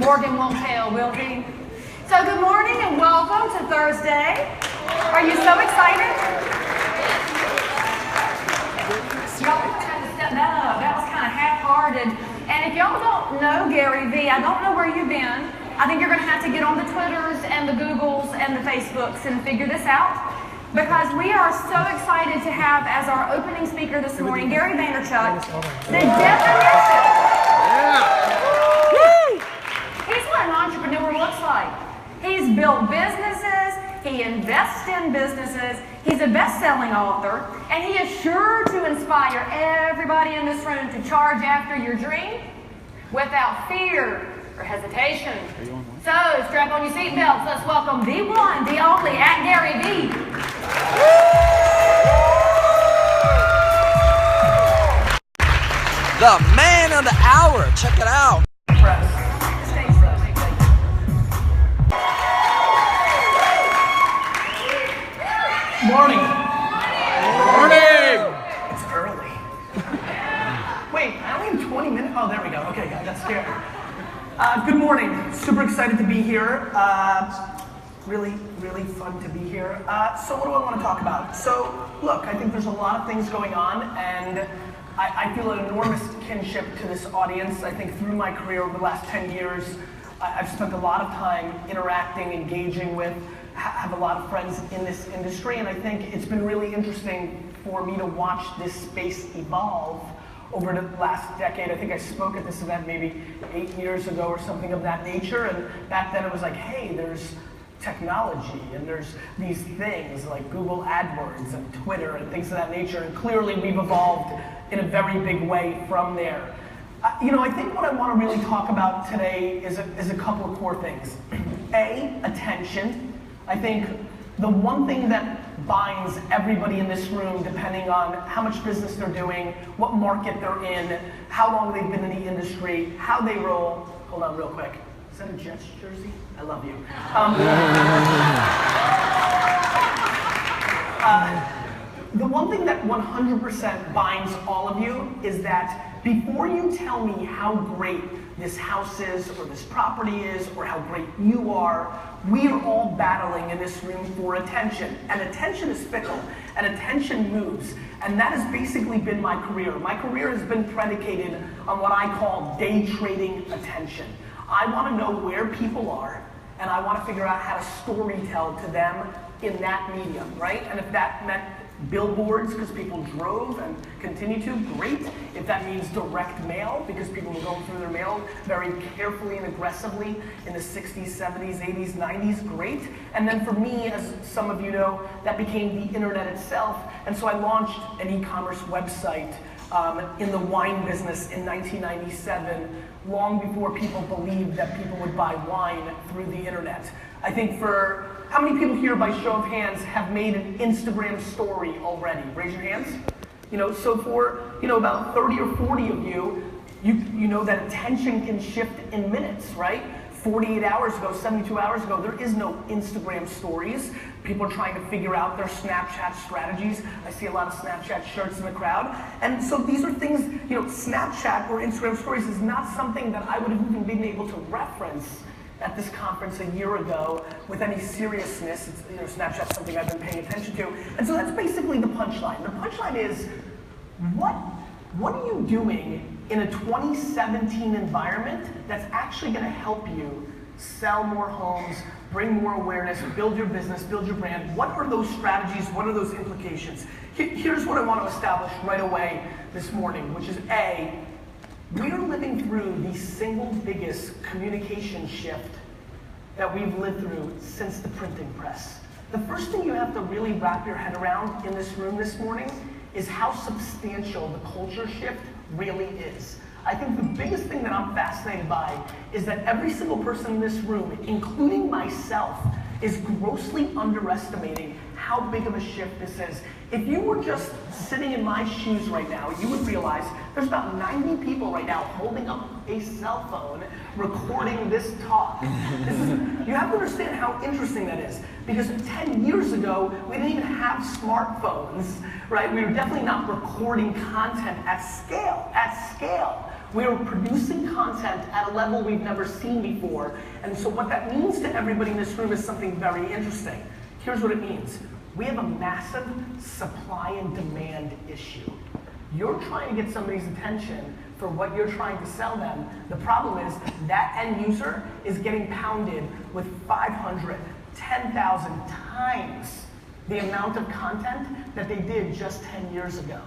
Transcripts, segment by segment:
Morgan won't tell, will he? So good morning and welcome to Thursday. Are you so excited? Y'all had to step that up. That was kind of half-hearted. And if y'all don't know GaryVee, I don't know where you've been. I think you're going to have to get on the Twitters and the Googles and the Facebooks and figure this out. Because we are so excited to have as our opening speaker this morning, Gary Vaynerchuk, the definition. He's what an entrepreneur looks like. He's built businesses, he invests in businesses, he's a best-selling author, and he is sure to inspire everybody in this room to charge after your dream without fear or hesitation. So strap on your seatbelts. Let's welcome the one, the only, at GaryVee. The man of the hour. Check it out. Morning. Morning. It's early. Wait, I only have 20 minutes. Oh, there we go. Okay, I got scared. Good morning. Super excited to be here. Really fun to be here. So what do I want to talk about? So, look, I think there's a lot of things going on, and I feel an enormous kinship to this audience. I think through my career over the last 10 years, I've spent a lot of time interacting, engaging with, have a lot of friends in this industry, and I think it's been really interesting for me to watch this space evolve over the last decade. I think I spoke at this event maybe 8 years ago or something of that nature, and back then it was like, hey, there's technology and there's these things like Google AdWords and Twitter and things of that nature, and clearly we've evolved in a very big way from there. I think what I want to really talk about today is a couple of core things. A, attention. I think the one thing that binds everybody in this room, depending on how much business they're doing, what market they're in, how long they've been in the industry, how they roll. Hold on real quick. Is that a Jets jersey? I love you. The one thing that 100% binds all of you is that before you tell me how great this house is, or this property is, or how great you are, we are all battling in this room for attention. And attention is fickle, and attention moves. And that has basically been my career. My career has been predicated on what I call day trading attention. I want to know where people are, and I want to figure out how to storytell to them in that medium, right? And if that meant billboards because people drove and continue to, great. If that means direct mail because people were going through their mail very carefully and aggressively in the 60s, 70s, 80s, 90s, great. And then for me, as some of you know, that became the internet itself. And so I launched an e-commerce website in the wine business in 1997, long before people believed that people would buy wine through the internet. I think for how many people here, by show of hands, have made an Instagram story already? Raise your hands. So for about 30 or 40 of you, you know that attention can shift in minutes, right? 48 hours ago, 72 hours ago, there is no Instagram stories. People are trying to figure out their Snapchat strategies. I see a lot of Snapchat shirts in the crowd. And so these are things, Snapchat or Instagram stories is not something that I would have even been able to reference at this conference a year ago with any seriousness. Snapchat's something I've been paying attention to. And so that's basically the punchline. The punchline is, what are you doing in a 2017 environment that's actually going to help you sell more homes, bring more awareness, build your business, build your brand? What are those strategies? What are those implications? Here's what I want to establish right away this morning, which is A, we are living through the single biggest communication shift that we've lived through since the printing press. The first thing you have to really wrap your head around in this room this morning is how substantial the culture shift really is. I think the biggest thing that I'm fascinated by is that every single person in this room, including myself, is grossly underestimating how big of a shift this is. If you were just sitting in my shoes right now, you would realize there's about 90 people right now holding up a cell phone recording this talk. You have to understand how interesting that is, because 10 years ago, we didn't even have smartphones, right? We were definitely not recording content at scale. We were producing content at a level we've never seen before. And so what that means to everybody in this room is something very interesting. Here's what it means. We have a massive supply and demand issue. You're trying to get somebody's attention for what you're trying to sell them. The problem is that end user is getting pounded with 500, 10,000 times the amount of content that they did just 10 years ago.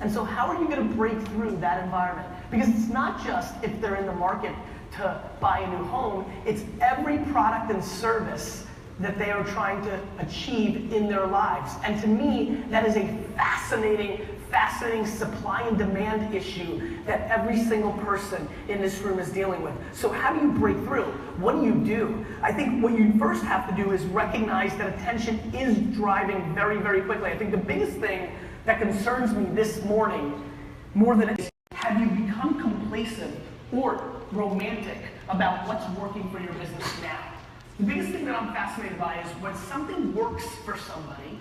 And so how are you going to break through that environment? Because it's not just if they're in the market to buy a new home, it's every product and service that they are trying to achieve in their lives. And to me, that is a fascinating supply and demand issue that every single person in this room is dealing with. So how do you break through? What do you do? I think what you first have to do is recognize that attention is driving very, very quickly. I think the biggest thing that concerns me this morning, more than anything, have you become complacent or romantic about what's working for your business now? The biggest thing that I'm fascinated by is when something works for somebody,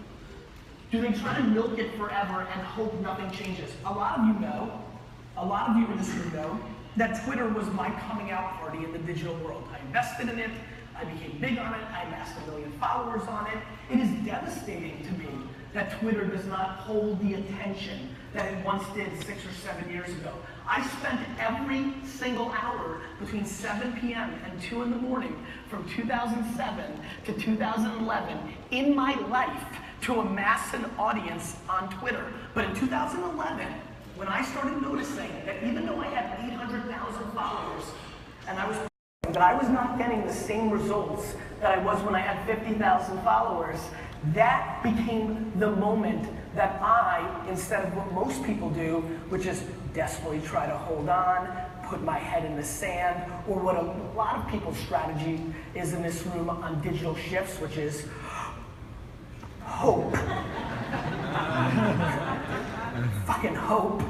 do they try to milk it forever and hope nothing changes? A lot of you in this room know, that Twitter was my coming out party in the digital world. I invested in it, I became big on it, I amassed 1 million followers on it. It is devastating to me that Twitter does not hold the attention that it once did 6 or 7 years ago. I spent every single hour between 7 p.m. and 2 in the morning from 2007 to 2011 in my life to amass an audience on Twitter. But in 2011, when I started noticing that even though I had 800,000 followers and I was not getting the same results that I was when I had 50,000 followers, that became the moment that I, instead of what most people do, which is desperately try to hold on, put my head in the sand, or what a lot of people's strategy is in this room on digital shifts, which is hope. Fucking hope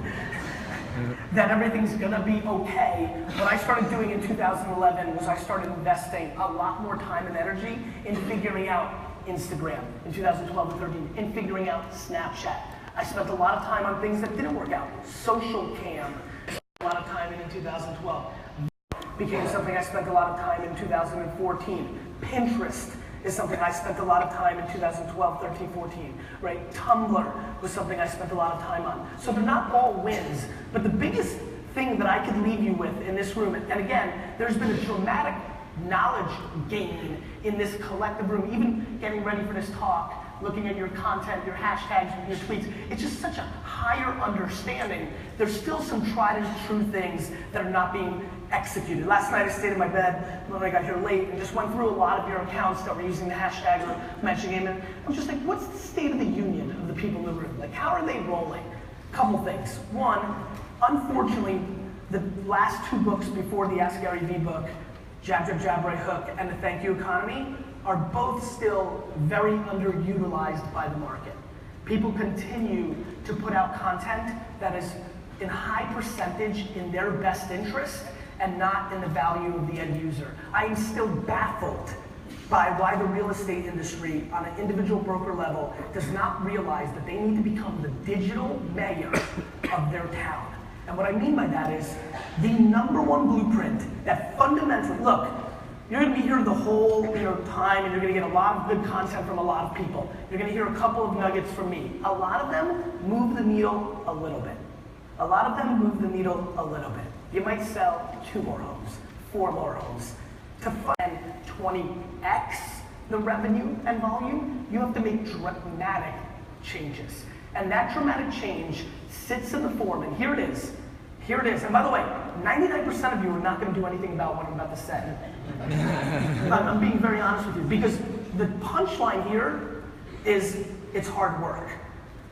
that everything's gonna be okay. What I started doing in 2011 was I started investing a lot more time and energy in figuring out Instagram in 2012 and 13, in figuring out Snapchat. I spent a lot of time on things that didn't work out. Social cam, I spent a lot of time in 2012. Became something I spent a lot of time in 2014. Pinterest is something I spent a lot of time in 2012, 13, 14, right? Tumblr was something I spent a lot of time on. So they're not all wins, but the biggest thing that I could leave you with in this room, and again, there's been a dramatic knowledge gain in this collective room, even getting ready for this talk, looking at your content, your hashtags, your tweets, it's just such a higher understanding. There's still some tried and true things that are not being executed. Last night I stayed in my bed when I got here late and just went through a lot of your accounts that were using the hashtag or mentioning it. And I'm just like, what's the state of the union of the people in the room? Like, how are they rolling? Couple things. One, unfortunately, the last 2 books before the Ask GaryVee book, Jab, Jab, Jab, Right Hook, and the Thank You Economy, are both still very underutilized by the market. People continue to put out content that is in high percentage in their best interest and not in the value of the end user. I am still baffled by why the real estate industry on an individual broker level does not realize that they need to become the digital mayor of their town. And what I mean by that is the #1 blueprint that fundamentally, look, you're gonna be here the whole time and you're gonna get a lot of good content from a lot of people. You're gonna hear a couple of nuggets from me. A lot of them move the needle a little bit. A lot of them move the needle a little bit. You might sell 2 more homes, 4 more homes. To fund 20x the revenue and volume, you have to make dramatic changes. And that dramatic change sits in the form, and here it is. Here it is. And by the way, 99% of you are not going to do anything about what I'm about to say. I'm being very honest with you, because the punchline here is it's hard work.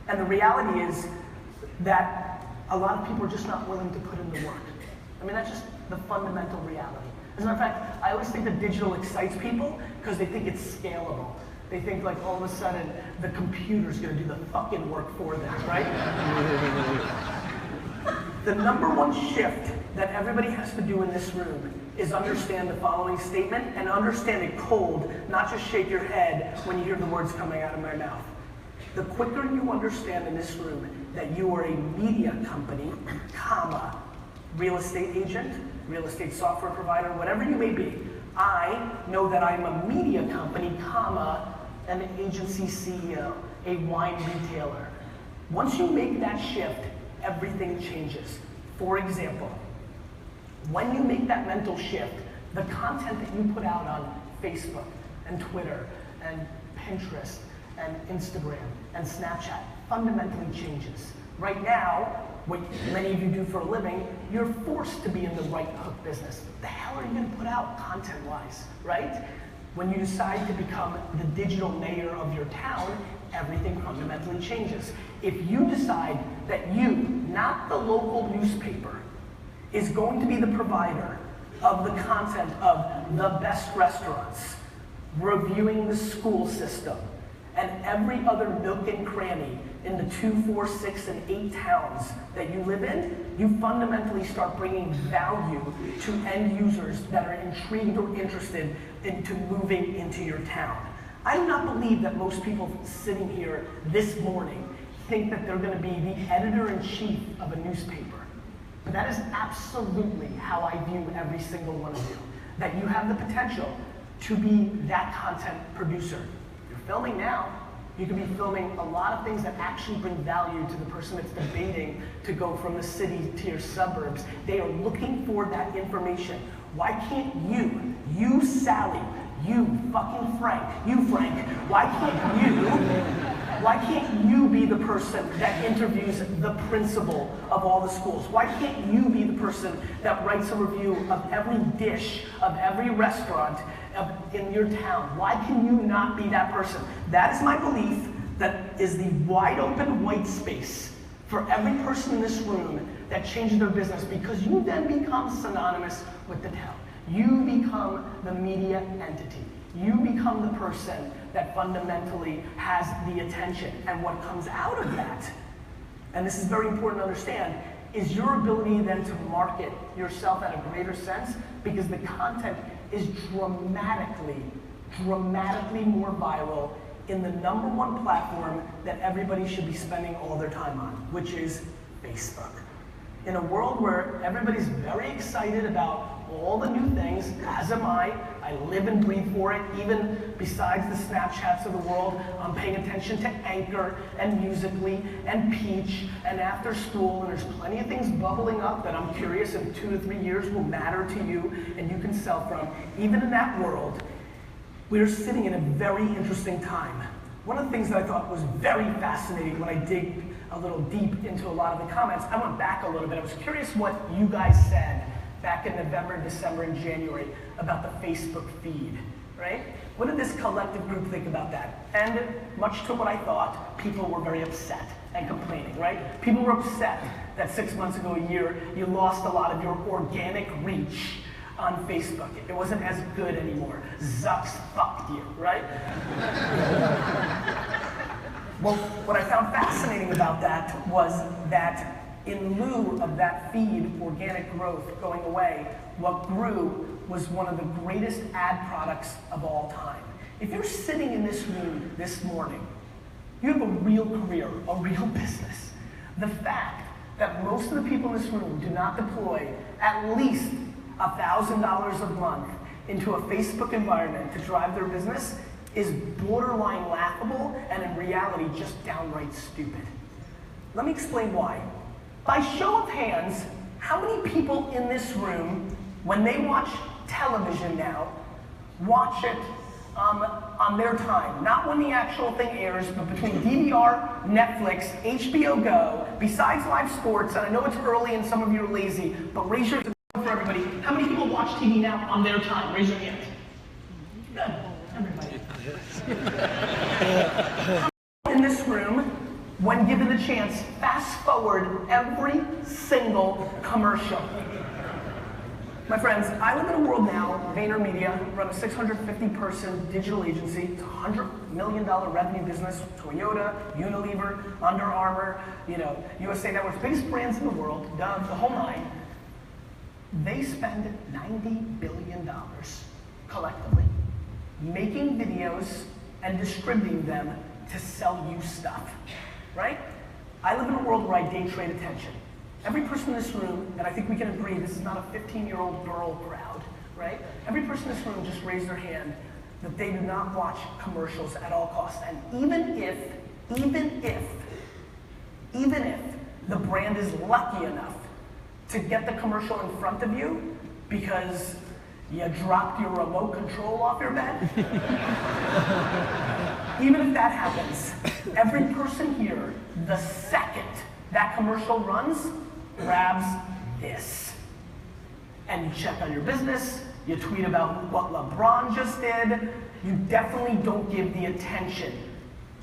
And the reality is that a lot of people are just not willing to put in the work. I mean, that's just the fundamental reality. As a matter of fact, I always think that digital excites people because they think it's scalable. They think like all of a sudden the computer's gonna do the fucking work for them, right? The #1 shift that everybody has to do in this room is understand the following statement and understand it cold, not just shake your head when you hear the words coming out of my mouth. The quicker you understand in this room that you are a media company, comma, real estate agent, real estate software provider, whatever you may be. I know that I'm a media company, comma, an agency CEO, a wine retailer. Once you make that shift, everything changes. For example, when you make that mental shift, the content that you put out on Facebook and Twitter and Pinterest and Instagram and Snapchat fundamentally changes. Right now, what many of you do for a living, you're forced to be in the right hook business. What the hell are you gonna put out content-wise, right? When you decide to become the digital mayor of your town, everything fundamentally changes. If you decide that you, not the local newspaper, is going to be the provider of the content of the best restaurants, reviewing the school system, and every other nook and cranny in the 2, 4, 6, and 8 towns that you live in, you fundamentally start bringing value to end users that are intrigued or interested into moving into your town. I do not believe that most people sitting here this morning think that they're going to be the editor-in-chief of a newspaper. But that is absolutely how I view every single one of you. That you have the potential to be that content producer. You're filming now. You could be filming a lot of things that actually bring value to the person that's debating to go from the city to your suburbs. They are looking for that information. Why can't you Sally, you fucking Frank, why can't you be the person that interviews the principal of all the schools? Why can't you be the person that writes a review of every dish of every restaurant in your town? Why can you not be that person? That is my belief. That is the wide open white space for every person in this room that changes their business, because you then become synonymous with the town. You become the media entity. You become the person that fundamentally has the attention. And what comes out of that, and this is very important to understand, is your ability then to market yourself at a greater sense, because the content is dramatically more viral in the #1 platform that everybody should be spending all their time on, which is Facebook. In a world where everybody's very excited about all the new things, as am I live and breathe for it. Even besides the Snapchats of the world, I'm paying attention to Anchor and Musical.ly and Peach and After School, and there's plenty of things bubbling up that I'm curious in 2 to 3 years will matter to you and you can sell from. Even in that world, we're sitting in a very interesting time. One of the things that I thought was very fascinating when I dig a little deep into a lot of the comments, I went back a little bit. I was curious what you guys said back in November, December, and January about the Facebook feed, right? What did this collective group think about that? And much to what I thought, people were very upset and complaining, right? People were upset that 6 months ago, a year, you lost a lot of your organic reach on Facebook. It wasn't as good anymore. Zucks fucked you, right? Well, what I found fascinating about that was that in lieu of that feed, organic growth going away, what grew was one of the greatest ad products of all time. If you're sitting in this room this morning, you have a real career, a real business. The fact that most of the people in this room do not deploy at least $1,000 a month into a Facebook environment to drive their business is borderline laughable and in reality just downright stupid. Let me explain why. By show of hands, how many people in this room, when they watch television now, watch it on their time? Not when the actual thing airs, but between DVR, Netflix, HBO Go, besides live sports, and I know it's early and some of you are lazy, but raise your hand for everybody. How many people watch TV now on their time? Raise your hand. Good. Everybody. In this room, when given the chance, fast forward every single commercial. My friends, I live in a world now, VaynerMedia, run a 650-person digital agency. It's a $100 million revenue business. Toyota, Unilever, Under Armour, USA Network, biggest brands in the world, the whole nine. They spend $90 billion collectively making videos and distributing them to sell you stuff, right? I live in a world where I day trade attention. Every person in this room, and I think we can agree, this is not a 15-year-old girl crowd, right? Every person in this room just raised their hand that they do not watch commercials at all costs. And even if the brand is lucky enough to get the commercial in front of you because you dropped your remote control off your bed, even if that happens, every person here, the second that commercial runs, grabs this. And you check on your business, you tweet about what LeBron just did, you definitely don't give the attention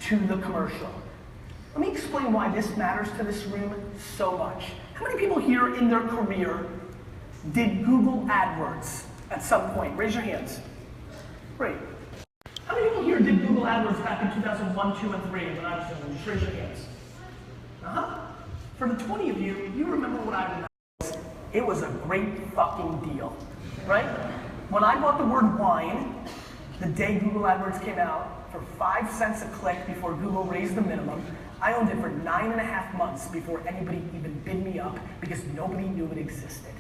to the commercial. Let me explain why this matters to this room so much. How many people here in their career did Google AdWords at some point? Raise your hands. Great. How many people here did Google AdWords back in 2001, 2, and 3 when I was doing it? Just raise your hands. For the 20 of you, you remember what I remember. It was a great fucking deal, right? When I bought the word wine, the day Google AdWords came out, for 5 cents a click before Google raised the minimum, I owned it for 9.5 months before anybody even bid me up because nobody knew it existed.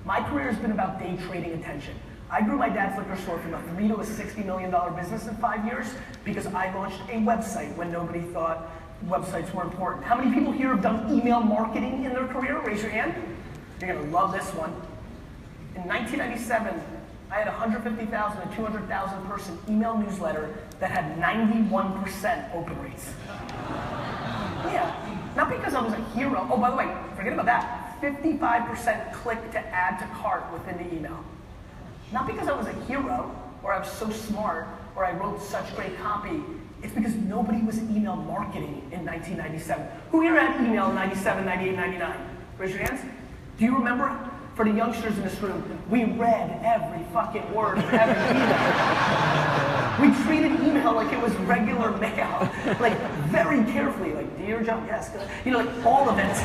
My career has been about day trading attention. I grew my dad's liquor store from a $3 to a $60 million business in 5 years because I launched a website when nobody thought websites were important. How many people here have done email marketing in their career? Raise your hand. You're gonna love this one. In 1997, I had 150,000 to 200,000 person email newsletter that had 91% open rates. Yeah, not because I was a hero. Oh, by the way, forget about that. 55% click to add to cart within the email. Not because I was a hero, or I was so smart, or I wrote such great copy. It's because nobody was email marketing in 1997. Who here had email in 97, 98, 99? Raise your hands. Do you remember? For the youngsters in this room, we read every fucking word of every email. We treated email like it was regular mail, like very carefully, like dear John, yes, you know, like all of it.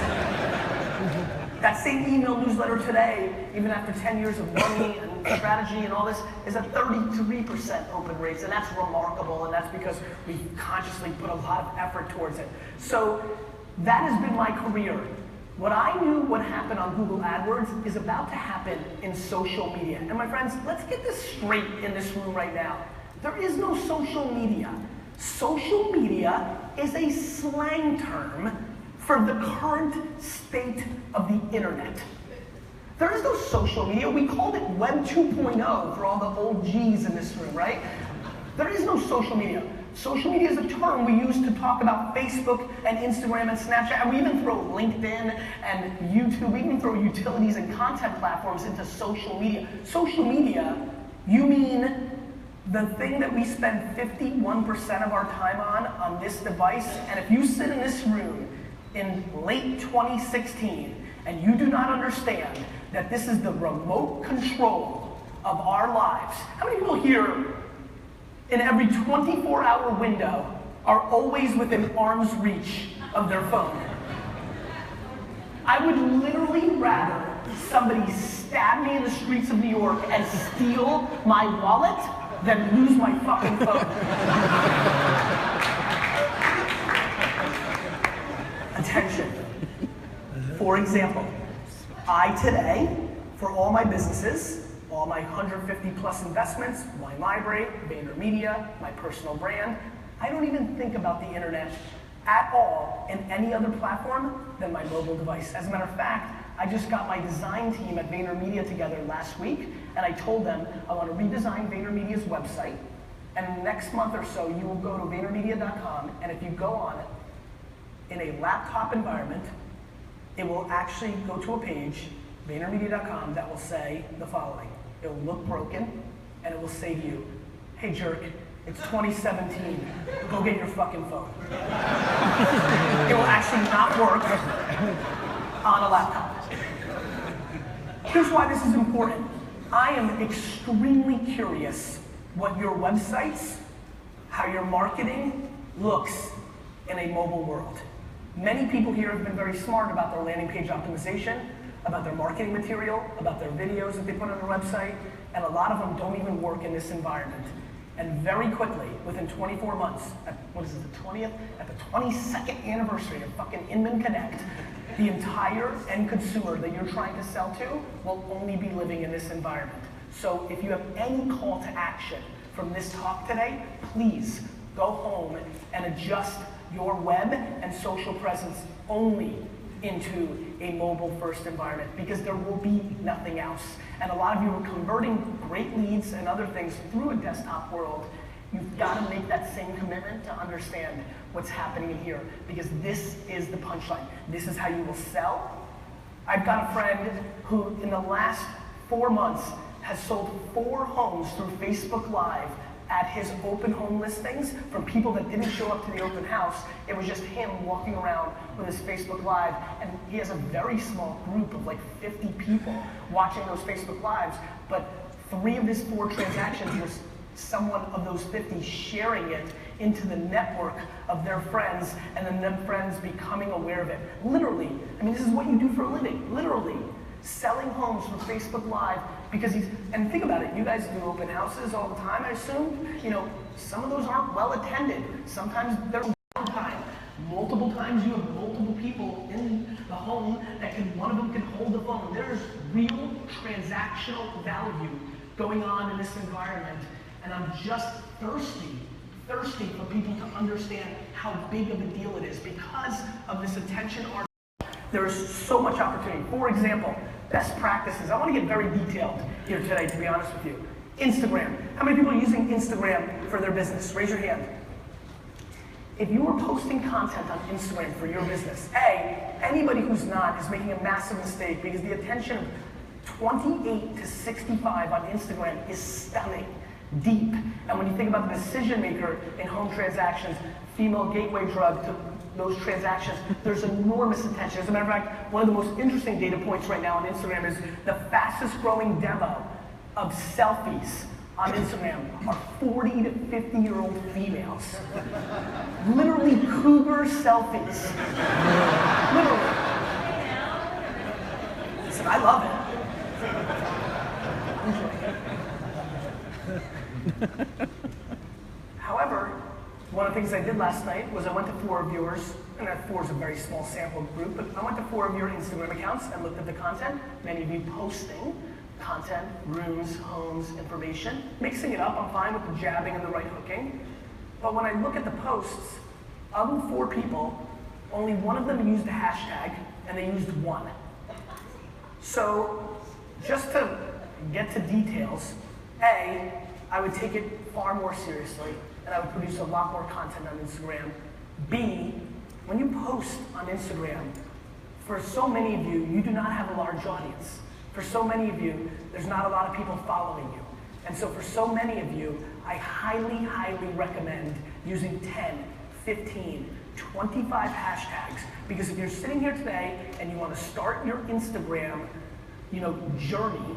That same email newsletter today, even after 10 years of money and strategy and all this, is at 33% open rates, and that's remarkable, and that's because we consciously put a lot of effort towards it. So that has been my career. What I knew would happen on Google AdWords is about to happen in social media. And my friends, let's get this straight in this room right now. There is no social media. Social media is a slang term for the current state of the internet. There is no social media. We called it Web 2.0 for all the old G's in this room, right? There is no social media. Social media is a term we use to talk about Facebook and Instagram and Snapchat, and we even throw LinkedIn and YouTube, we even throw utilities and content platforms into social media. Social media, you mean the thing that we spend 51% of our time on this device, and if you sit in this room in late 2016 and you do not understand that this is the remote control of our lives. How many people here in every 24-hour window are always within arm's reach of their phone? I would literally rather somebody stab me in the streets of New York and steal my wallet than lose my fucking phone. Attention. For example, I today, for all my businesses, all my 150 plus investments, my library, Vaynermedia, my personal brand, I don't even think about the internet at all in any other platform than my mobile device. As a matter of fact, I just got my design team at Vaynermedia together last week, and I told them I want to redesign Vaynermedia's website, and next month or so you will go to Vaynermedia.com, and if you go on it in a laptop environment, it will actually go to a page, Vaynermedia.com, that will say the following. It will look broken, and it will say to you, hey jerk, it's 2017, go get your fucking phone. It will actually not work on a laptop. Here's why this is important. I am extremely curious what your websites, how your marketing looks in a mobile world. Many people here have been very smart about their landing page optimization, about their marketing material, about their videos that they put on their website, and a lot of them don't even work in this environment. And very quickly, within 24 months, at, what is it, the 20th? At the 22nd anniversary of fucking Inman Connect, The entire end consumer that you're trying to sell to will only be living in this environment. So if you have any call to action from this talk today, please go home and adjust your web and social presence only into a mobile-first environment, because there will be nothing else. And a lot of you are converting great leads and other things through a desktop world. You've got to make that same commitment to understand what's happening in here, because this is the punchline. This is how you will sell. I've got a friend who, in the last 4 months, has sold 4 homes through Facebook Live at his open home listings from people that didn't show up to the open house. It was just him walking around with his Facebook Live, and he has a very small group of like 50 people watching those Facebook Lives, but 3 of his 4 transactions was someone of those 50 sharing it into the network of their friends, and then them friends becoming aware of it. Literally, I mean, this is what you do for a living, literally. Selling homes from Facebook Live, because and think about it, you guys do open houses all the time, I assume. You know, some of those aren't well attended. Sometimes they're time. Multiple times you have multiple people in the home that one of them can hold the phone. There's real transactional value going on in this environment, and I'm just thirsty for people to understand how big of a deal it is because of this attention arc. There is so much opportunity. For example, best practices. I want to get very detailed here today, to be honest with you. Instagram. How many people are using Instagram for their business? Raise your hand. If you are posting content on Instagram for your business, anybody who's not is making a massive mistake, because the attention of 28 to 65 on Instagram is stunning, deep. And when you think about the decision maker in home transactions, female gateway drug to those transactions, there's enormous attention. As a matter of fact, one of the most interesting data points right now on Instagram is the fastest growing demo of selfies on Instagram are 40 to 50-year-old females. Literally cougar selfies. Literally. Listen, I love it. However, one of the things I did last night was I went to 4 of yours, and that 4 is a very small sample group, but I went to 4 of your Instagram accounts and looked at the content. Many of you posting content, rooms, homes, information. Mixing it up, I'm fine with the jabbing and the right hooking. But when I look at the posts, of the 4 people, only 1 of them used a hashtag, and they used 1. So, just to get to details, I would take it far more seriously, and I would produce a lot more content on Instagram. B, when you post on Instagram, for so many of you, you do not have a large audience. For so many of you, there's not a lot of people following you. And so for so many of you, I highly, highly recommend using 10, 15, 25 hashtags. Because if you're sitting here today and you want to start your Instagram, journey,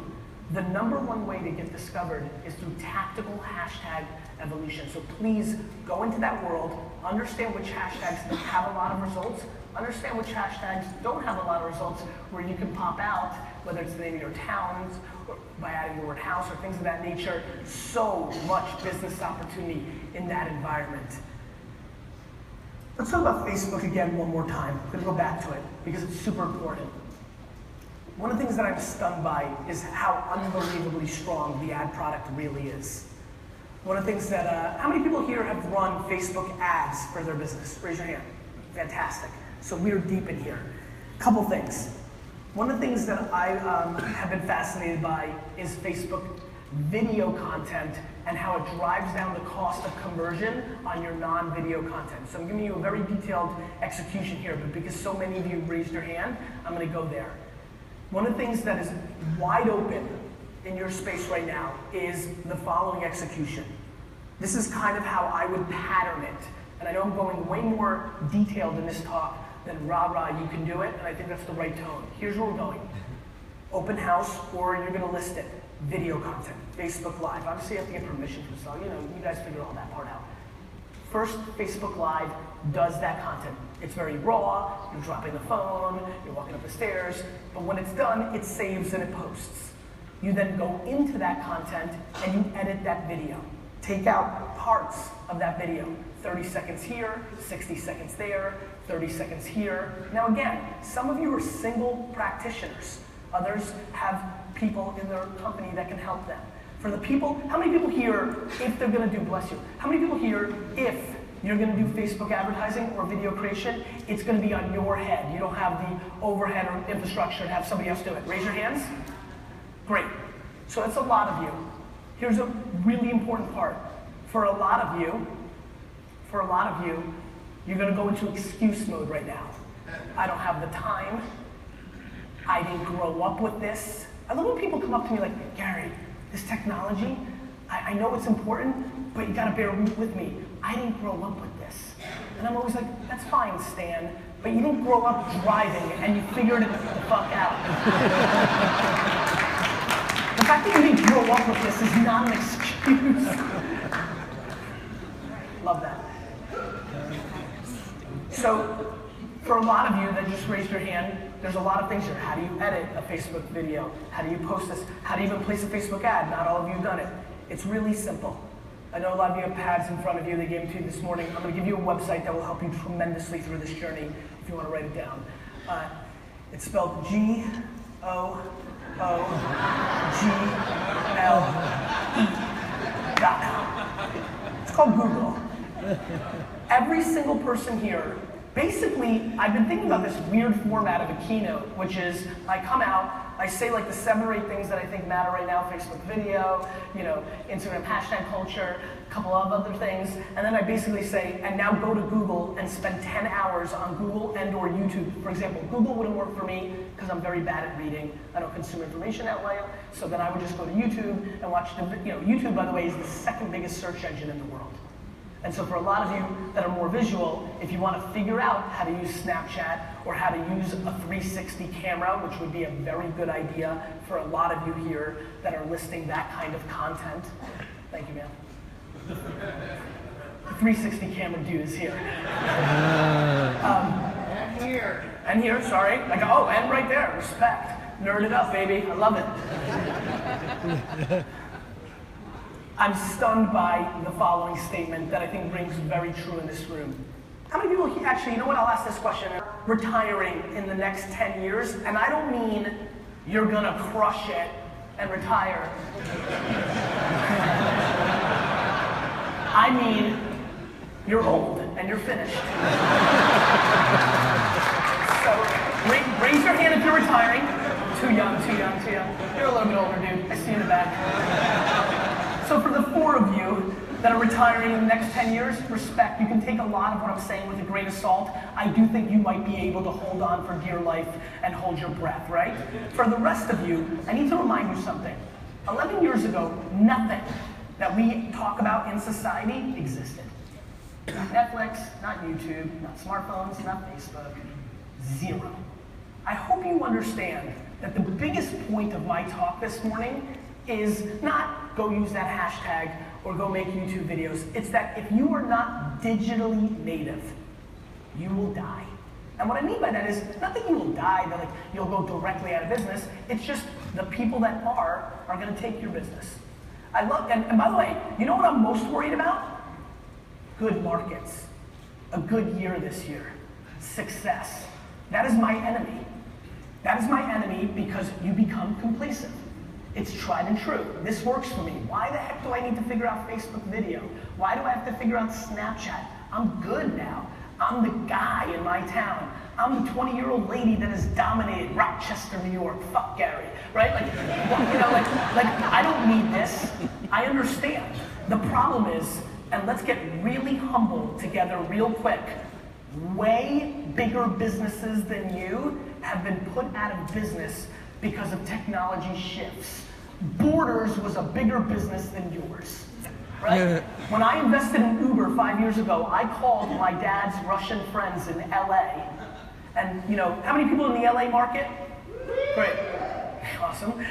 the #1 way to get discovered is through tactical hashtag evolution. So please go into that world, understand which hashtags have a lot of results, understand which hashtags don't have a lot of results, where you can pop out, whether it's the name of your towns, or by adding the word house or things of that nature. So much business opportunity in that environment. Let's talk about Facebook again one more time. I'm gonna go back to it because it's super important. One of the things that I'm stunned by is how unbelievably strong the ad product really is. One of the things that, how many people here have run Facebook ads for their business? Raise your hand. Fantastic. So we're deep in here. Couple things. One of the things that I have been fascinated by is Facebook video content and how it drives down the cost of conversion on your non-video content. So I'm giving you a very detailed execution here, but because so many of you raised your hand, I'm gonna go there. One of the things that is wide open in your space right now is the following execution. This is kind of how I would pattern it. And I know I'm going way more detailed in this talk than rah-rah, you can do it, and I think that's the right tone. Here's where we're going. Open house, or you're gonna list it. Video content, Facebook Live. Obviously you have to get permission from so, you guys figure all that part out. First, Facebook Live does that content. It's very raw, you're dropping the phone, you're walking up the stairs, but when it's done, it saves and it posts. You then go into that content and you edit that video. Take out parts of that video. 30 seconds here, 60 seconds there, 30 seconds here. Now again, some of you are single practitioners. Others have people in their company that can help them. For the people, how many people here, if they're gonna do, bless you, how many people here, if you're gonna do Facebook advertising or video creation, it's gonna be on your head. You don't have the overhead or infrastructure to have somebody else do it. Raise your hands. Great. So that's a lot of you. Here's a really important part. For a lot of you, you're gonna go into excuse mode right now. I don't have the time. I didn't grow up with this. I love when people come up to me like, Gary, this technology, I know it's important, but you gotta bear with me. I didn't grow up with this. And I'm always like, that's fine, Stan, but you didn't grow up driving and you figured it the fuck out. The fact that you didn't grow up with this is not an excuse. Love that. So, for a lot of you that just raised your hand, there's a lot of things here. How do you edit a Facebook video? How do you post this? How do you even place a Facebook ad? Not all of you have done it. It's really simple. I know a lot of you have pads in front of you. They gave them to you this morning. I'm going to give you a website that will help you tremendously through this journey if you want to write it down. It's spelled GOOGLE.com. It's called Google. Every single person here, basically, I've been thinking about this weird format of a keynote, which is I come out, I say like the 7 or 8 things that I think matter right now, Facebook video, you know, Instagram hashtag culture, a couple of other things, and then I basically say, and now go to Google and spend 10 hours on Google and or YouTube. For example, Google wouldn't work for me because I'm very bad at reading. I don't consume information that way, so then I would just go to YouTube and watch the, you know, YouTube, by the way, is the 2nd biggest search engine in the world. And so for a lot of you that are more visual, if you want to figure out how to use Snapchat or how to use a 360 camera, which would be a very good idea for a lot of you here that are listing that kind of content. Thank you, man. The 360 camera dude is here. And here. And here, sorry. Like, oh, and right there, respect. Nerd it up, baby. I love it. I'm stunned by the following statement that I think rings very true in this room. How many people, actually, you know what, I'll ask this question. Retiring in the next 10 years, and I don't mean you're gonna crush it and retire. I mean, you're old and you're finished. So, raise your hand if you're retiring. Too young, too young, too young. You're a little bit older, dude. I see you in the back. So for the 4 of you that are retiring in the next 10 years, respect. You can take a lot of what I'm saying with a grain of salt. I do think you might be able to hold on for dear life and hold your breath, right? For the rest of you, I need to remind you something. 11 years ago, nothing that we talk about in society existed. Not Netflix, not YouTube, not smartphones, not Facebook. Zero. I hope you understand that the biggest point of my talk this morning is not go use that hashtag or go make YouTube videos. It's that if you are not digitally native, you will die. And what I mean by that is not that you will die, that like you'll go directly out of business. It's just the people that are going to take your business. I love, and by the way, you know what I'm most worried about? Good markets. A good year this year. Success. That is my enemy. That is my enemy because you become complacent. It's tried and true. This works for me. Why the heck do I need to figure out Facebook video? Why do I have to figure out Snapchat? I'm good now. I'm the guy in my town. I'm the 20-year-old lady that has dominated Rochester, New York. Fuck Gary, right? Like, you know, like I don't need this. I understand. The problem is, and let's get really humble together real quick, way bigger businesses than you have been put out of business because of technology shifts. Borders was a bigger business than yours, right? When I invested in Uber 5 years ago, I called my dad's Russian friends in LA. And you know, how many people in the LA market? Great, awesome.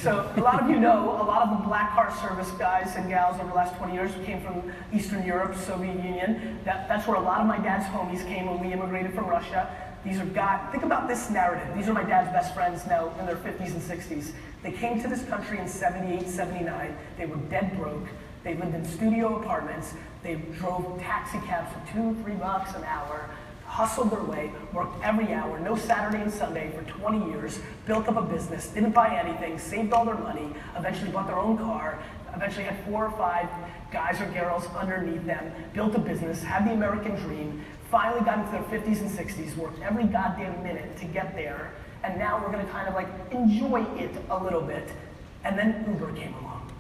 So a lot of you know, a lot of the black car service guys and gals over the last 20 years came from Eastern Europe, Soviet Union. That's where a lot of my dad's homies came when we immigrated from Russia. These are guys, think about this narrative. These are my dad's best friends now in their 50s and 60s. They came to this country in 78, 79. They were dead broke. They lived in studio apartments. They drove taxi cabs for $2-3 an hour, hustled their way, worked every hour, no Saturday and Sunday for 20 years, built up a business, didn't buy anything, saved all their money, eventually bought their own car, eventually had 4 or 5 guys or girls underneath them, built a business, had the American dream, finally got into their 50s and 60s, worked every goddamn minute to get there, and now we're gonna kind of like enjoy it a little bit. And then Uber came along.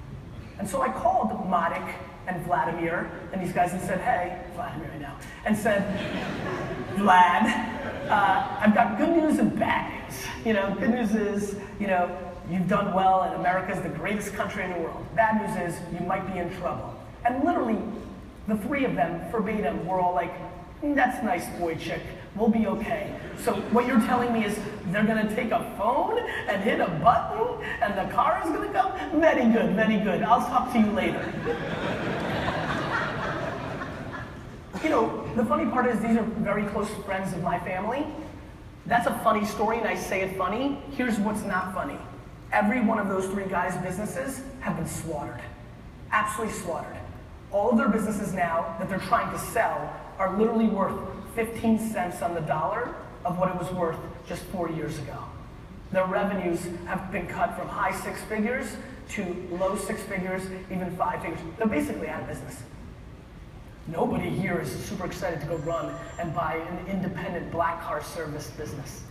And so I called Madik and Vladimir and these guys and said, hey, Vladimir I know, and said, Vlad, I've got good news and bad news. Good news is, you've done well and America's the greatest country in the world. Bad news is you might be in trouble. And literally, the 3 of them, verbatim, were all like, that's nice, boy chick, we'll be okay. So what you're telling me is they're gonna take a phone and hit a button and the car is gonna come? Very good, very good. I'll talk to you later. The funny part is these are very close friends of my family. That's a funny story and I say it funny. Here's what's not funny. Every one of those 3 guys' businesses have been slaughtered. Absolutely slaughtered. All of their businesses now that they're trying to sell are literally worth 15 cents on the dollar of what it was worth just 4 years ago. Their revenues have been cut from high 6 figures to low 6 figures, even 5 figures. They're basically out of business. Nobody here is super excited to go run and buy an independent black car service business.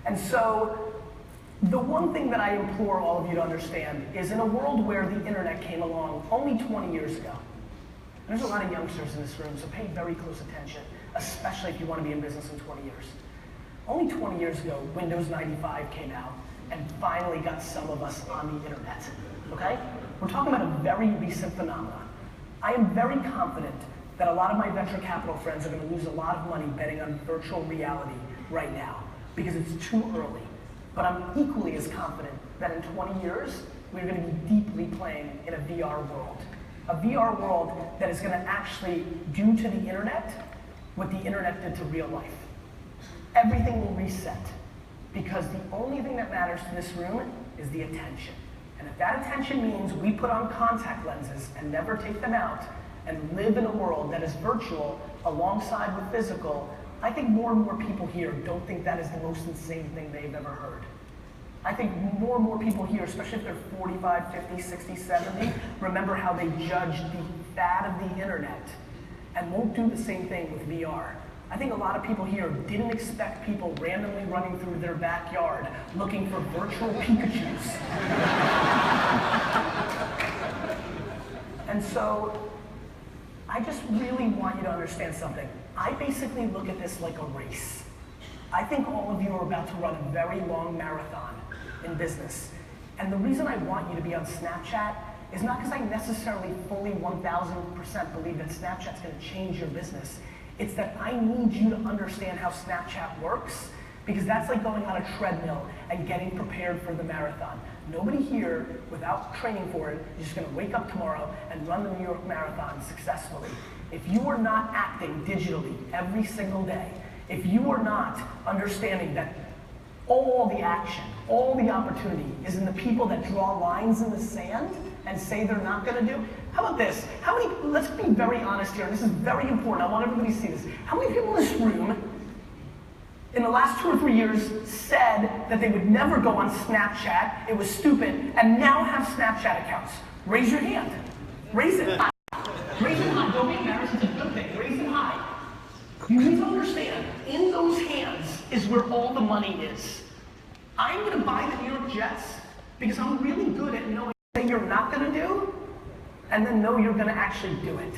And so, the one thing that I implore all of you to understand is in a world where the internet came along only 20 years ago, there's a lot of youngsters in this room, so pay very close attention, especially if you want to be in business in 20 years. Only 20 years ago, Windows 95 came out and finally got some of us on the internet, okay? We're talking about a very recent phenomenon. I am very confident that a lot of my venture capital friends are going to lose a lot of money betting on virtual reality right now because it's too early. But I'm equally as confident that in 20 years, we're going to be deeply playing in a VR world. A VR world that is going to actually do to the internet what the internet did to real life. Everything will reset because the only thing that matters to this room is the attention. And if that attention means we put on contact lenses and never take them out and live in a world that is virtual alongside with physical, I think more and more people here don't think that is the most insane thing they've ever heard. I think more and more people here, especially if they're 45, 50, 60, 70, remember how they judged the fad of the internet and won't do the same thing with VR. I think a lot of people here didn't expect people randomly running through their backyard looking for virtual Pikachus. And so, I just really want you to understand something. I basically look at this like a race. I think all of you are about to run a very long marathon in business. And the reason I want you to be on Snapchat is not because I necessarily fully 1000% believe that Snapchat's going to change your business. It's that I need you to understand how Snapchat works because that's like going on a treadmill and getting prepared for the marathon. Nobody here, without training for it, is just going to wake up tomorrow and run the New York Marathon successfully. If you are not acting digitally every single day, if you are not understanding that all the action, all the opportunity is in the people that draw lines in the sand and say they're not going to do, how about this? Let's be very honest here, and this is very important, I want everybody to see this. How many people in this room in the last 2 or 3 years said that they would never go on Snapchat, it was stupid, and now have Snapchat accounts? Raise your hand. Raise it high. Raise it high. Don't be embarrassed, it's a good thing. Raise it high. You need to understand, in those hands is where all the money is. I'm going to buy the New York Jets because I'm really good at knowing what you're not going to do and then know you're going to actually do it.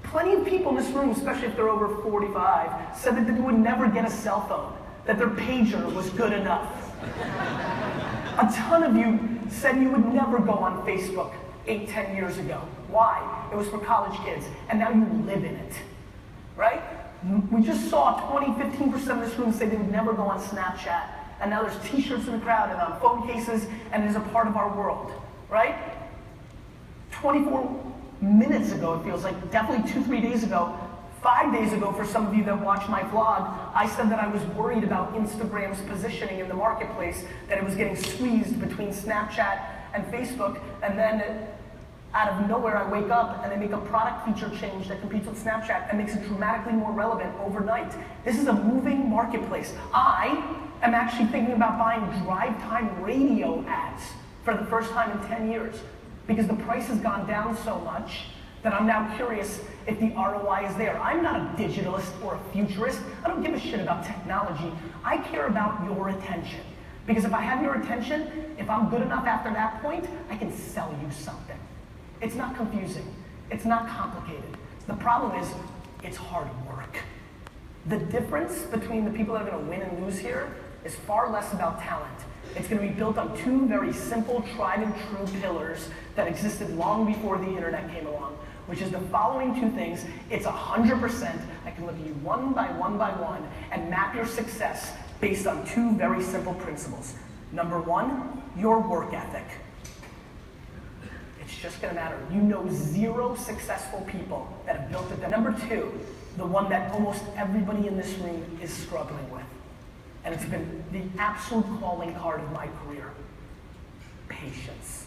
Plenty of people in this room, especially if they're over 45, said that they would never get a cell phone, that their pager was good enough. A ton of you said you would never go on Facebook 8, 10 years ago. Why? It was for college kids, and now you live in it, right? We just saw 20, 15% of this room say they would never go on Snapchat, and now there's t-shirts in the crowd and on phone cases, and it is a part of our world, right? 24 minutes ago, it feels like, definitely 2, 3 days ago, 5 days ago for some of you that watch my vlog, I said that I was worried about Instagram's positioning in the marketplace, that it was getting squeezed between Snapchat and Facebook, and then Out of nowhere, I wake up and they make a product feature change that competes with Snapchat and makes it dramatically more relevant overnight. This is a moving marketplace. I am actually thinking about buying drive time radio ads for the first time in 10 years because the price has gone down so much that I'm now curious if the ROI is there. I'm not a digitalist or a futurist. I don't give a shit about technology. I care about your attention. Because if I have your attention, if I'm good enough after that point, I can sell you something. It's not confusing. It's not complicated. The problem is, it's hard work. The difference between the people that are going to win and lose here is far less about talent. It's going to be built on two very simple, tried and true pillars that existed long before the internet came along, which is the following two things. It's 100%. I can look at you one by one and map your success based on two very simple principles. Number one, your work ethic. It's just gonna matter. You know 0 successful people that have built it. Number two, the one that almost everybody in this room is struggling with. And it's been the absolute calling card of my career. Patience.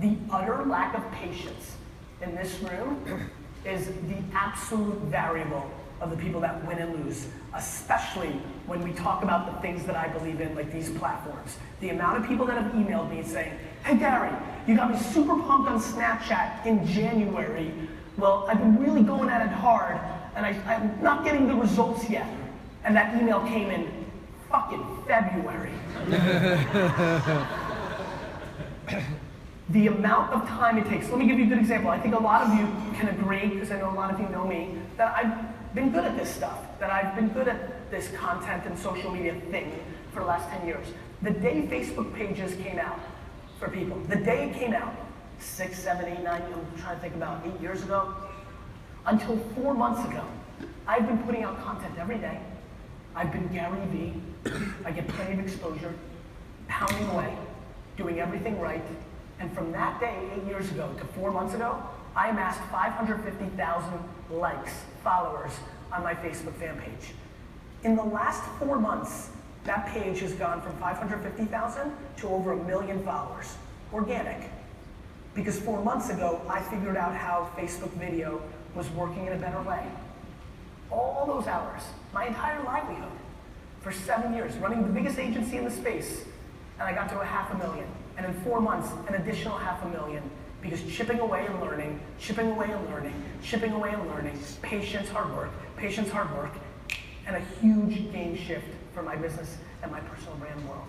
The utter lack of patience in this room is the absolute variable of the people that win and lose, especially when we talk about the things that I believe in, like these platforms. The amount of people that have emailed me saying, hey Gary, you got me super pumped on Snapchat in January. Well, I've been really going at it hard, and I'm not getting the results yet. And that email came in fucking February. The amount of time it takes. Let me give you a good example. I think a lot of you can agree, because I know a lot of you know me, that I've been good at this stuff, that I've been good at this content and social media thing for the last 10 years. The day Facebook pages came out for people, the day it came out, 6, 7, 8, 9, I'm trying to think about 8 years ago, until 4 months ago, I've been putting out content every day. I've been GaryVee. I get plenty of exposure, pounding away, doing everything right. And from that day, 8 years ago to 4 months ago, I amassed 550,000 likes, followers on my Facebook fan page. In the last 4 months, that page has gone from 550,000 to over 1 million followers, organic. Because 4 months ago, I figured out how Facebook video was working in a better way. All those hours, my entire livelihood, for 7 years, running the biggest agency in the space, and I got to 500,000. And in 4 months, an additional 500,000, because chipping away and learning, chipping away and learning, chipping away and learning, patience, hard work, and a huge game shift for my business and my personal brand world.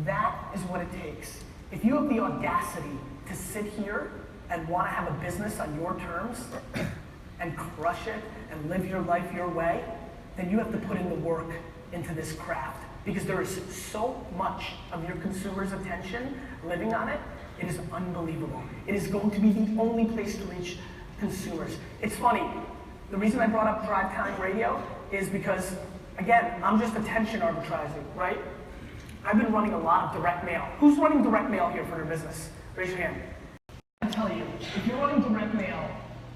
That is what it takes. If you have the audacity to sit here and want to have a business on your terms and crush it and live your life your way, then you have to put in the work into this craft. Because there is so much of your consumer's attention living on it, it is unbelievable. It is going to be the only place to reach consumers. It's funny, the reason I brought up drive time radio is because, again, I'm just attention arbitraging, right? I've been running a lot of direct mail. Who's running direct mail here for their business? Raise your hand. I tell you, if you're running direct mail,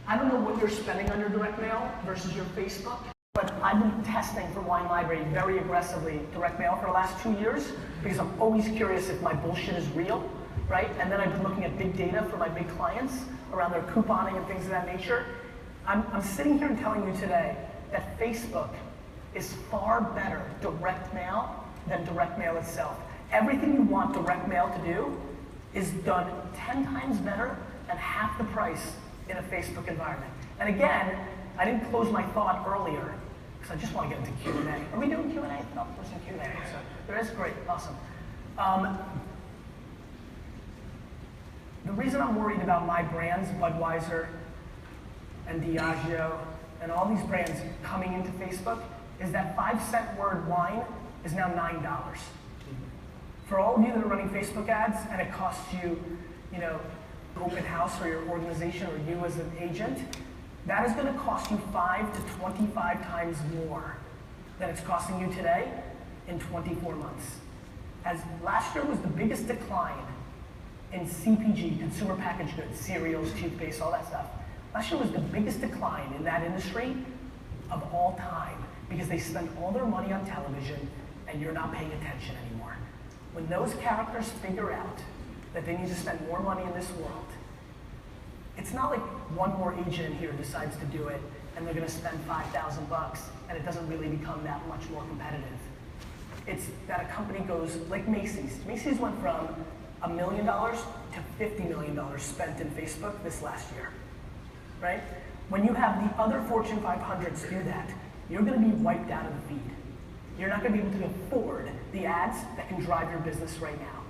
I don't know what you're spending on your direct mail versus your Facebook. But I've been testing for Wine Library very aggressively direct mail for the last 2 years because I'm always curious if my bullshit is real, right? And then I've been looking at big data for my big clients around their couponing and things of that nature. I'm sitting here and telling you today that Facebook is far better direct mail than direct mail itself. Everything you want direct mail to do is done 10 times better and half the price in a Facebook environment. And again, I didn't close my thought earlier, because I just want to get into Q&A. Are we doing Q&A? No, there's some Q&A. So there is, great, awesome. The reason I'm worried about my brands, Budweiser and Diageo, and all these brands coming into Facebook, is that 5-cent word wine is now $9. For all of you that are running Facebook ads, and it costs you, open house or your organization or you as an agent, that is going to cost you 5 to 25 times more than it's costing you today in 24 months. As last year was the biggest decline in CPG, consumer packaged goods, cereals, toothpaste, all that stuff. Last year was the biggest decline in that industry of all time because they spend all their money on television and you're not paying attention anymore. When those characters figure out that they need to spend more money in this world It's not like one more agent in here decides to do it and they're gonna spend 5,000 bucks and it doesn't really become that much more competitive. It's that a company goes, like Macy's. Macy's went from $1 million to $50 million spent in Facebook this last year, right? When you have the other Fortune 500s do that, you're gonna be wiped out of the feed. You're not gonna be able to afford the ads that can drive your business right now.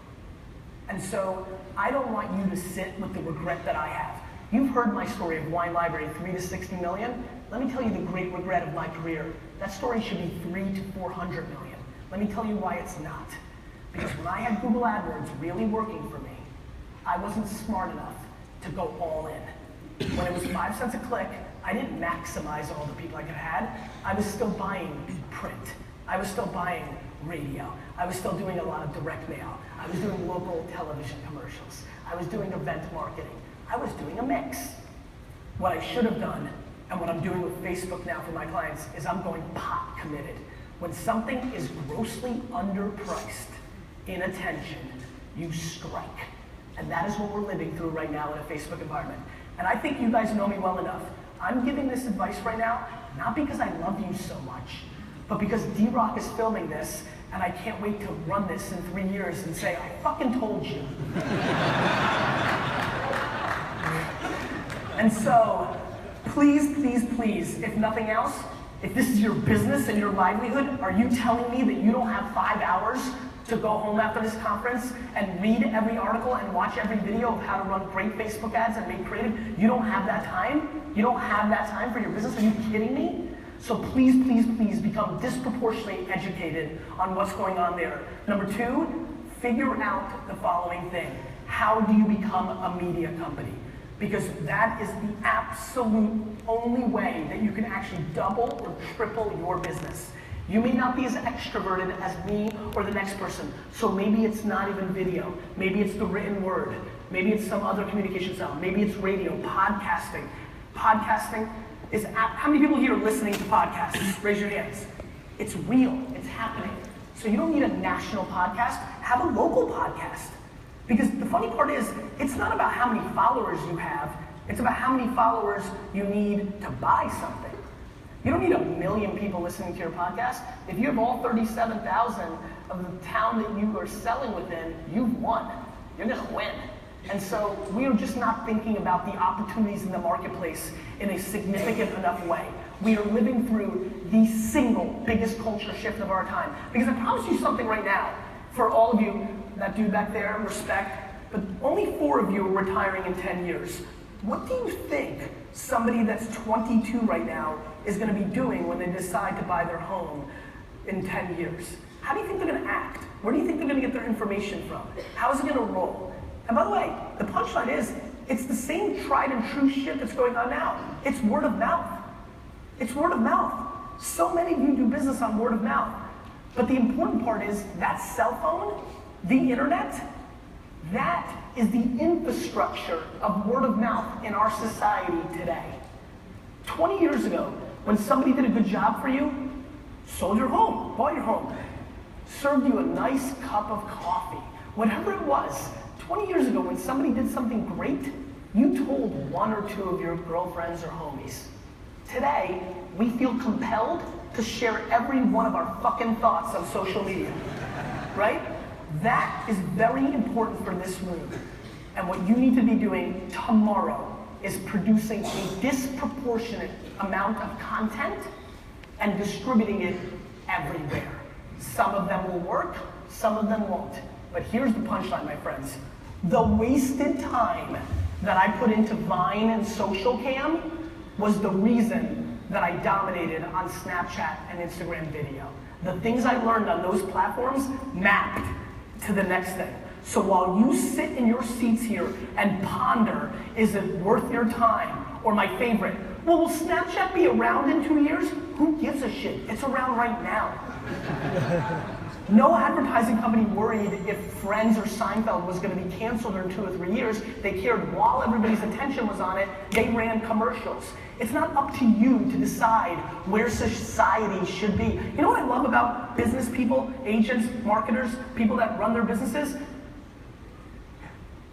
And so I don't want you to sit with the regret that I have. You've heard my story of Wine Library, 3 to 60 million. Let me tell you the great regret of my career. That story should be 3 to 400 million. Let me tell you why it's not. Because when I had Google AdWords really working for me, I wasn't smart enough to go all in. When it was 5 cents a click, I didn't maximize all the people I could have had. I was still buying print. I was still buying radio. I was still doing a lot of direct mail. I was doing local television commercials. I was doing event marketing. I was doing a mix. What I should have done, and what I'm doing with Facebook now for my clients, is I'm going pot committed. When something is grossly underpriced in attention, you strike. And that is what we're living through right now in a Facebook environment. And I think you guys know me well enough. I'm giving this advice right now, not because I love you so much, but because D-Rock is filming this, and I can't wait to run this in 3 years and say, I fucking told you. And so, please, please, please, if nothing else, if this is your business and your livelihood, are you telling me that you don't have 5 hours to go home after this conference and read every article and watch every video of how to run great Facebook ads and make creative? You don't have that time? You don't have that time for your business? Are you kidding me? So please, please, please become disproportionately educated on what's going on there. Number 2, figure out the following thing. How do you become a media company? Because that is the absolute only way that you can actually double or triple your business. You may not be as extroverted as me or the next person, so maybe it's not even video. Maybe it's the written word. Maybe it's some other communication style. Maybe it's radio, podcasting. Podcasting is, how many people here are listening to podcasts? Raise your hands. It's real, it's happening. So you don't need a national podcast, have a local podcast. Because the funny part is, it's not about how many followers you have, it's about how many followers you need to buy something. You don't need 1 million people listening to your podcast. If you have all 37,000 of the town that you are selling within, you've won. You're gonna win. And so we are just not thinking about the opportunities in the marketplace in a significant enough way. We are living through the single biggest culture shift of our time. Because I promise you something right now, for all of you, that dude back there, respect, but only 4 of you are retiring in 10 years. What do you think somebody that's 22 right now is gonna be doing when they decide to buy their home in 10 years? How do you think they're gonna act? Where do you think they're gonna get their information from? How is it gonna roll? And by the way, the punchline is, it's the same tried and true shit that's going on now. It's word of mouth. It's word of mouth. So many of you do business on word of mouth. But the important part is, that cell phone, the internet, that is the infrastructure of word of mouth in our society today. 20 years ago, when somebody did a good job for you, sold your home, bought your home, served you a nice cup of coffee, whatever it was, 20 years ago, when somebody did something great, you told 1 or 2 of your girlfriends or homies. Today, we feel compelled to share every one of our fucking thoughts on social media, right? That is very important for this room. And what you need to be doing tomorrow is producing a disproportionate amount of content and distributing it everywhere. Some of them will work, some of them won't. But here's the punchline, my friends. The wasted time that I put into Vine and Social Cam was the reason that I dominated on Snapchat and Instagram video. The things I learned on those platforms mapped to the next thing. So while you sit in your seats here and ponder, is it worth your time? Or my favorite, well, will Snapchat be around in 2 years? Who gives a shit? It's around right now. No advertising company worried if Friends or Seinfeld was going to be canceled in 2 or 3 years. They cared while everybody's attention was on it, they ran commercials. It's not up to you to decide where society should be. You know what I love about business people, agents, marketers, people that run their businesses?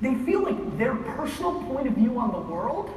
they feel like their personal point of view on the world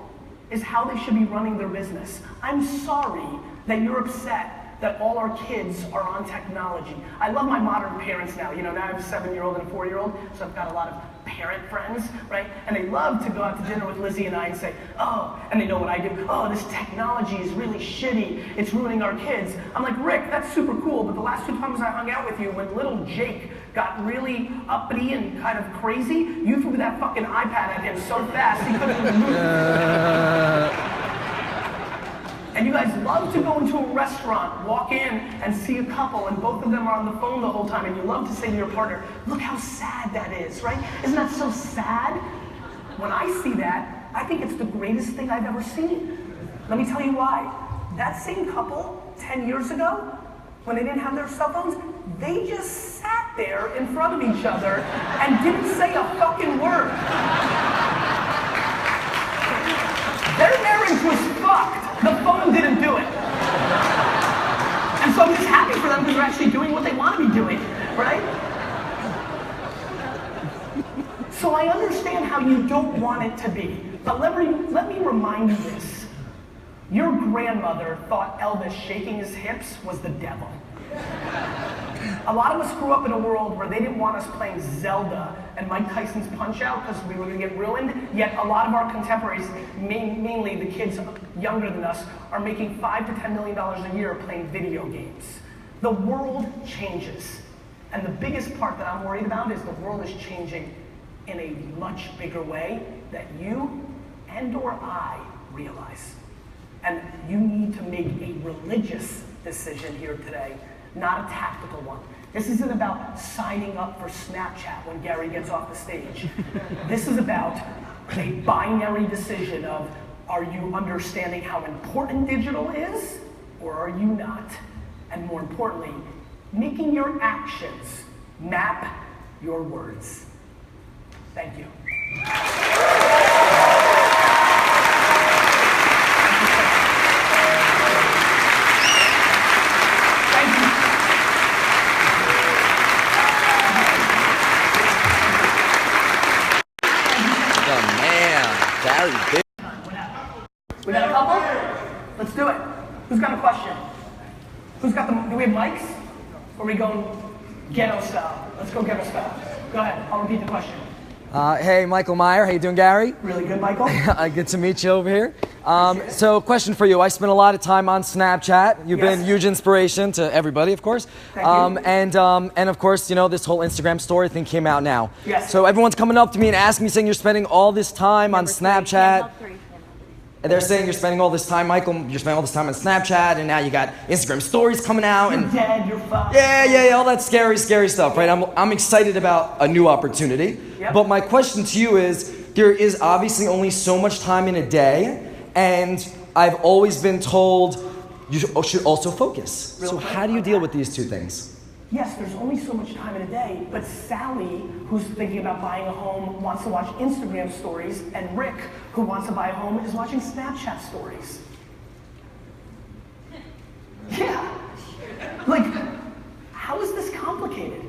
is how they should be running their business. I'm sorry that you're upset that all our kids are on technology. I love my modern parents now. You know, now I have a 7-year-old and a 4-year-old, so I've got a lot of parent friends, right? And they love to go out to dinner with Lizzie and I and say, oh, and they know what I do. Oh, this technology is really shitty. It's ruining our kids. I'm like, Rick, that's super cool, but the last 2 times I hung out with you, when little Jake got really uppity and kind of crazy, you threw that fucking iPad at him so fast he couldn't even move. And you guys love to go into a restaurant, walk in and see a couple and both of them are on the phone the whole time, and you love to say to your partner, look how sad that is, right? Isn't that so sad? When I see that, I think it's the greatest thing I've ever seen. Let me tell you why. That same couple, 10 years ago, when they didn't have their cell phones, they just sat there in front of each other and didn't say a fucking word. Their marriage was fucked. The phone didn't do it. And so I'm just happy for them because they're actually doing what they want to be doing, right? So I understand how you don't want it to be. But let me remind you this. Your grandmother thought Elvis shaking his hips was the devil. A lot of us grew up in a world where they didn't want us playing Zelda and Mike Tyson's Punch-Out because we were going to get ruined, yet a lot of our contemporaries, mainly the kids younger than us, are making $5 to $10 million a year playing video games. The world changes. And the biggest part that I'm worried about is the world is changing in a much bigger way that you and or I realize. And you need to make a religious decision here today, not a tactical one. This isn't about signing up for Snapchat when Gary gets off the stage. This is about a binary decision of, are you understanding how important digital is, or are you not? And more importantly, making your actions map your words. Thank you. We got a couple? Let's do it. Who's got a question? Who's got the, do we have mics? Or are we going ghetto style? Let's go ghetto style. Go ahead, I'll repeat the question. Hey, Michael Meyer. How you doing, Gary? Really good, Michael. Good to meet you over here. So, question for you. I spent a lot of time on Snapchat. You've been huge inspiration to everybody, of course. Thank you. And of course, you know, this whole Instagram story thing came out now. Yes. So everyone's coming up to me and asking me, saying you're spending all this time on Snapchat. And they're saying you're spending all this time, Michael, you're spending all this time on Snapchat, and now you got Instagram stories coming out. You're and dead, you're fucked. Yeah, all that scary stuff, right? I'm excited about a new opportunity. Yep. But my question to you is, there is obviously only so much time in a day, and I've always been told you should also focus. So how do you deal with these two things? Yes, there's only so much time in a day, but Sally, who's thinking about buying a home, wants to watch Instagram stories, and Rick, who wants to buy a home, is watching Snapchat stories. Yeah. Like, how is this complicated?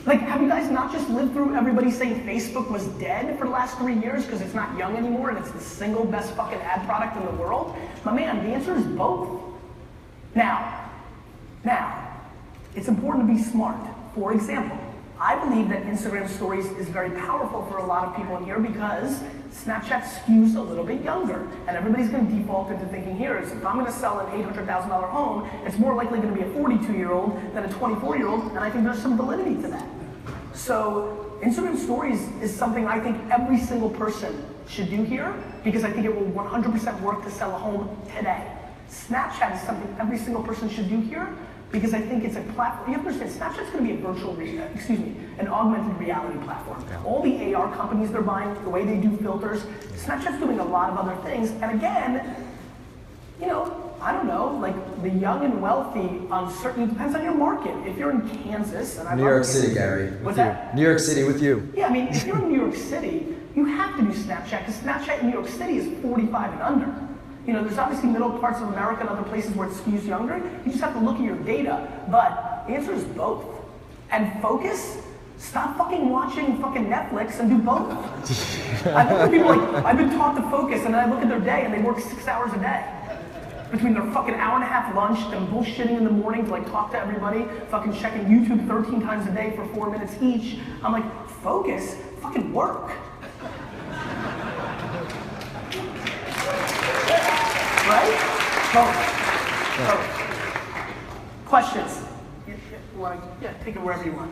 Like, have you guys not just lived through everybody saying Facebook was dead for the last 3 years because it's not young anymore and it's the single best fucking ad product in the world? My man, the answer is both. Now, it's important to be smart. For example, I believe that Instagram stories is very powerful for a lot of people in here because Snapchat skews a little bit younger. And everybody's going to default into thinking here is if I'm going to sell an $800,000 home, it's more likely going to be a 42-year-old than a 24-year-old, and I think there's some validity to that. So Instagram stories is something I think every single person should do here because I think it will 100% work to sell a home today. Snapchat is something every single person should do here because I think it's a platform. You have to understand, Snapchat's going to be a an augmented reality platform. All the AR companies they're buying, the way they do filters, Snapchat's doing a lot of other things. And again, you know, I don't know, like the young and wealthy on certain, depends on your market. If you're in Kansas, and I New York City, Gary. What's that? New York City with you. Yeah, I mean, if you're in New York City, you have to do Snapchat because Snapchat in New York City is 45 and under. You know, there's obviously middle parts of America and other places where it skews younger. You just have to look at your data. But the answer is both. And focus. Stop fucking watching fucking Netflix and do both. I've heard people like, I've been taught to focus, and then I look at their day and they work 6 hours a day. Between their fucking hour and a half lunch, them bullshitting in the morning to like talk to everybody, fucking checking YouTube 13 times a day for 4 minutes each. I'm like, focus, fucking work. Right? Both. Questions? Yeah, take it wherever you want.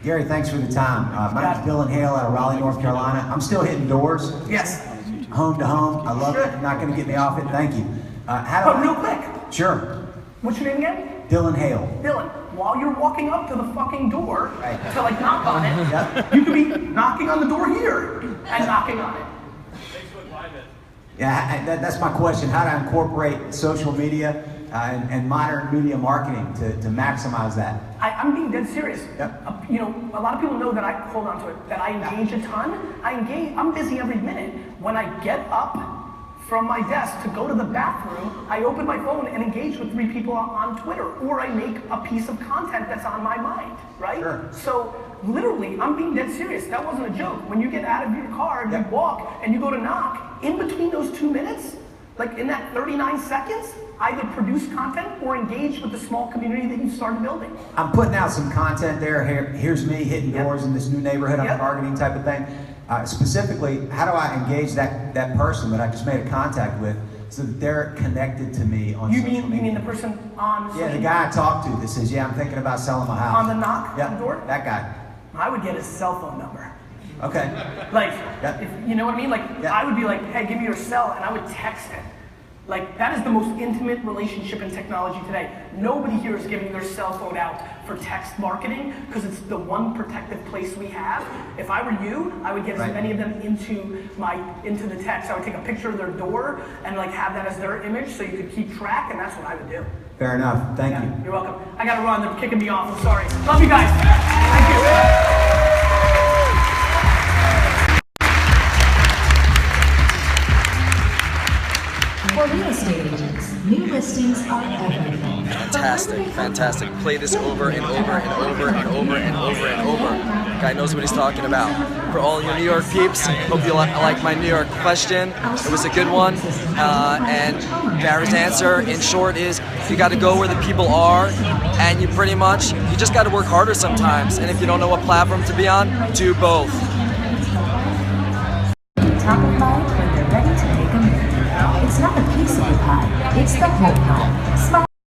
Gary, thanks for the time. My name's Dylan Hale out of Raleigh, North Carolina. I'm still hitting doors. Yes. Home to home. I love it. You're not going to get me off it. Thank you. But real quick. Sure. What's your name again? Dylan Hale. Dylan, while you're walking up to the fucking door to like knock on it, Yep. you could be knocking on the door here and knocking on it. Yeah, that's my question. How to incorporate social media and modern media marketing to maximize that? I'm being dead serious. Yep. You know, a lot of people know that I hold on to it, that I engage a ton. I'm busy every minute. When I get up from my desk to go to the bathroom, I open my phone and engage with 3 people on Twitter, or I make a piece of content that's on my mind, right? Sure. So literally, I'm being dead serious. That wasn't a joke. When you get out of your car and you walk and you go to knock, in between those 2 minutes, like in that 39 seconds, either produce content or engage with the small community that you started building. I'm putting out some content there. Here's me hitting doors in this new neighborhood I'm targeting type of thing. Specifically, how do I engage that person that I just made a contact with so that they're connected to me on social media? You mean the person on Yeah, the guy I talked to that says, yeah, I'm thinking about selling my house. on the knock on the door? That guy. I would get his cell phone number. Okay. Like, if, you know what I mean? Like, I would be like, hey, give me your cell, and I would text it. Like, that is the most intimate relationship in technology today. Nobody here is giving their cell phone out for text marketing because it's the one protective place we have. If I were you, I would get as many of them into the text. I would take a picture of their door and like have that as their image so you could keep track, and that's what I would do. Fair enough. Thank you. You're welcome. I gotta run. They're kicking me off. I'm sorry. Love you guys. Thank you. For real estate agents, new listings are everything. Fantastic. Play this over and over and over and over and over and over. Guy knows what he's talking about. For all your New York peeps, hope you like my New York question. It was a good one. And Gary's answer, in short, is you got to go where the people are, and you just got to work harder sometimes. And if you don't know what platform to be on, do both. Top of mind when they're ready to take a move. It's not a piece of the pie, it's the whole pie. Smile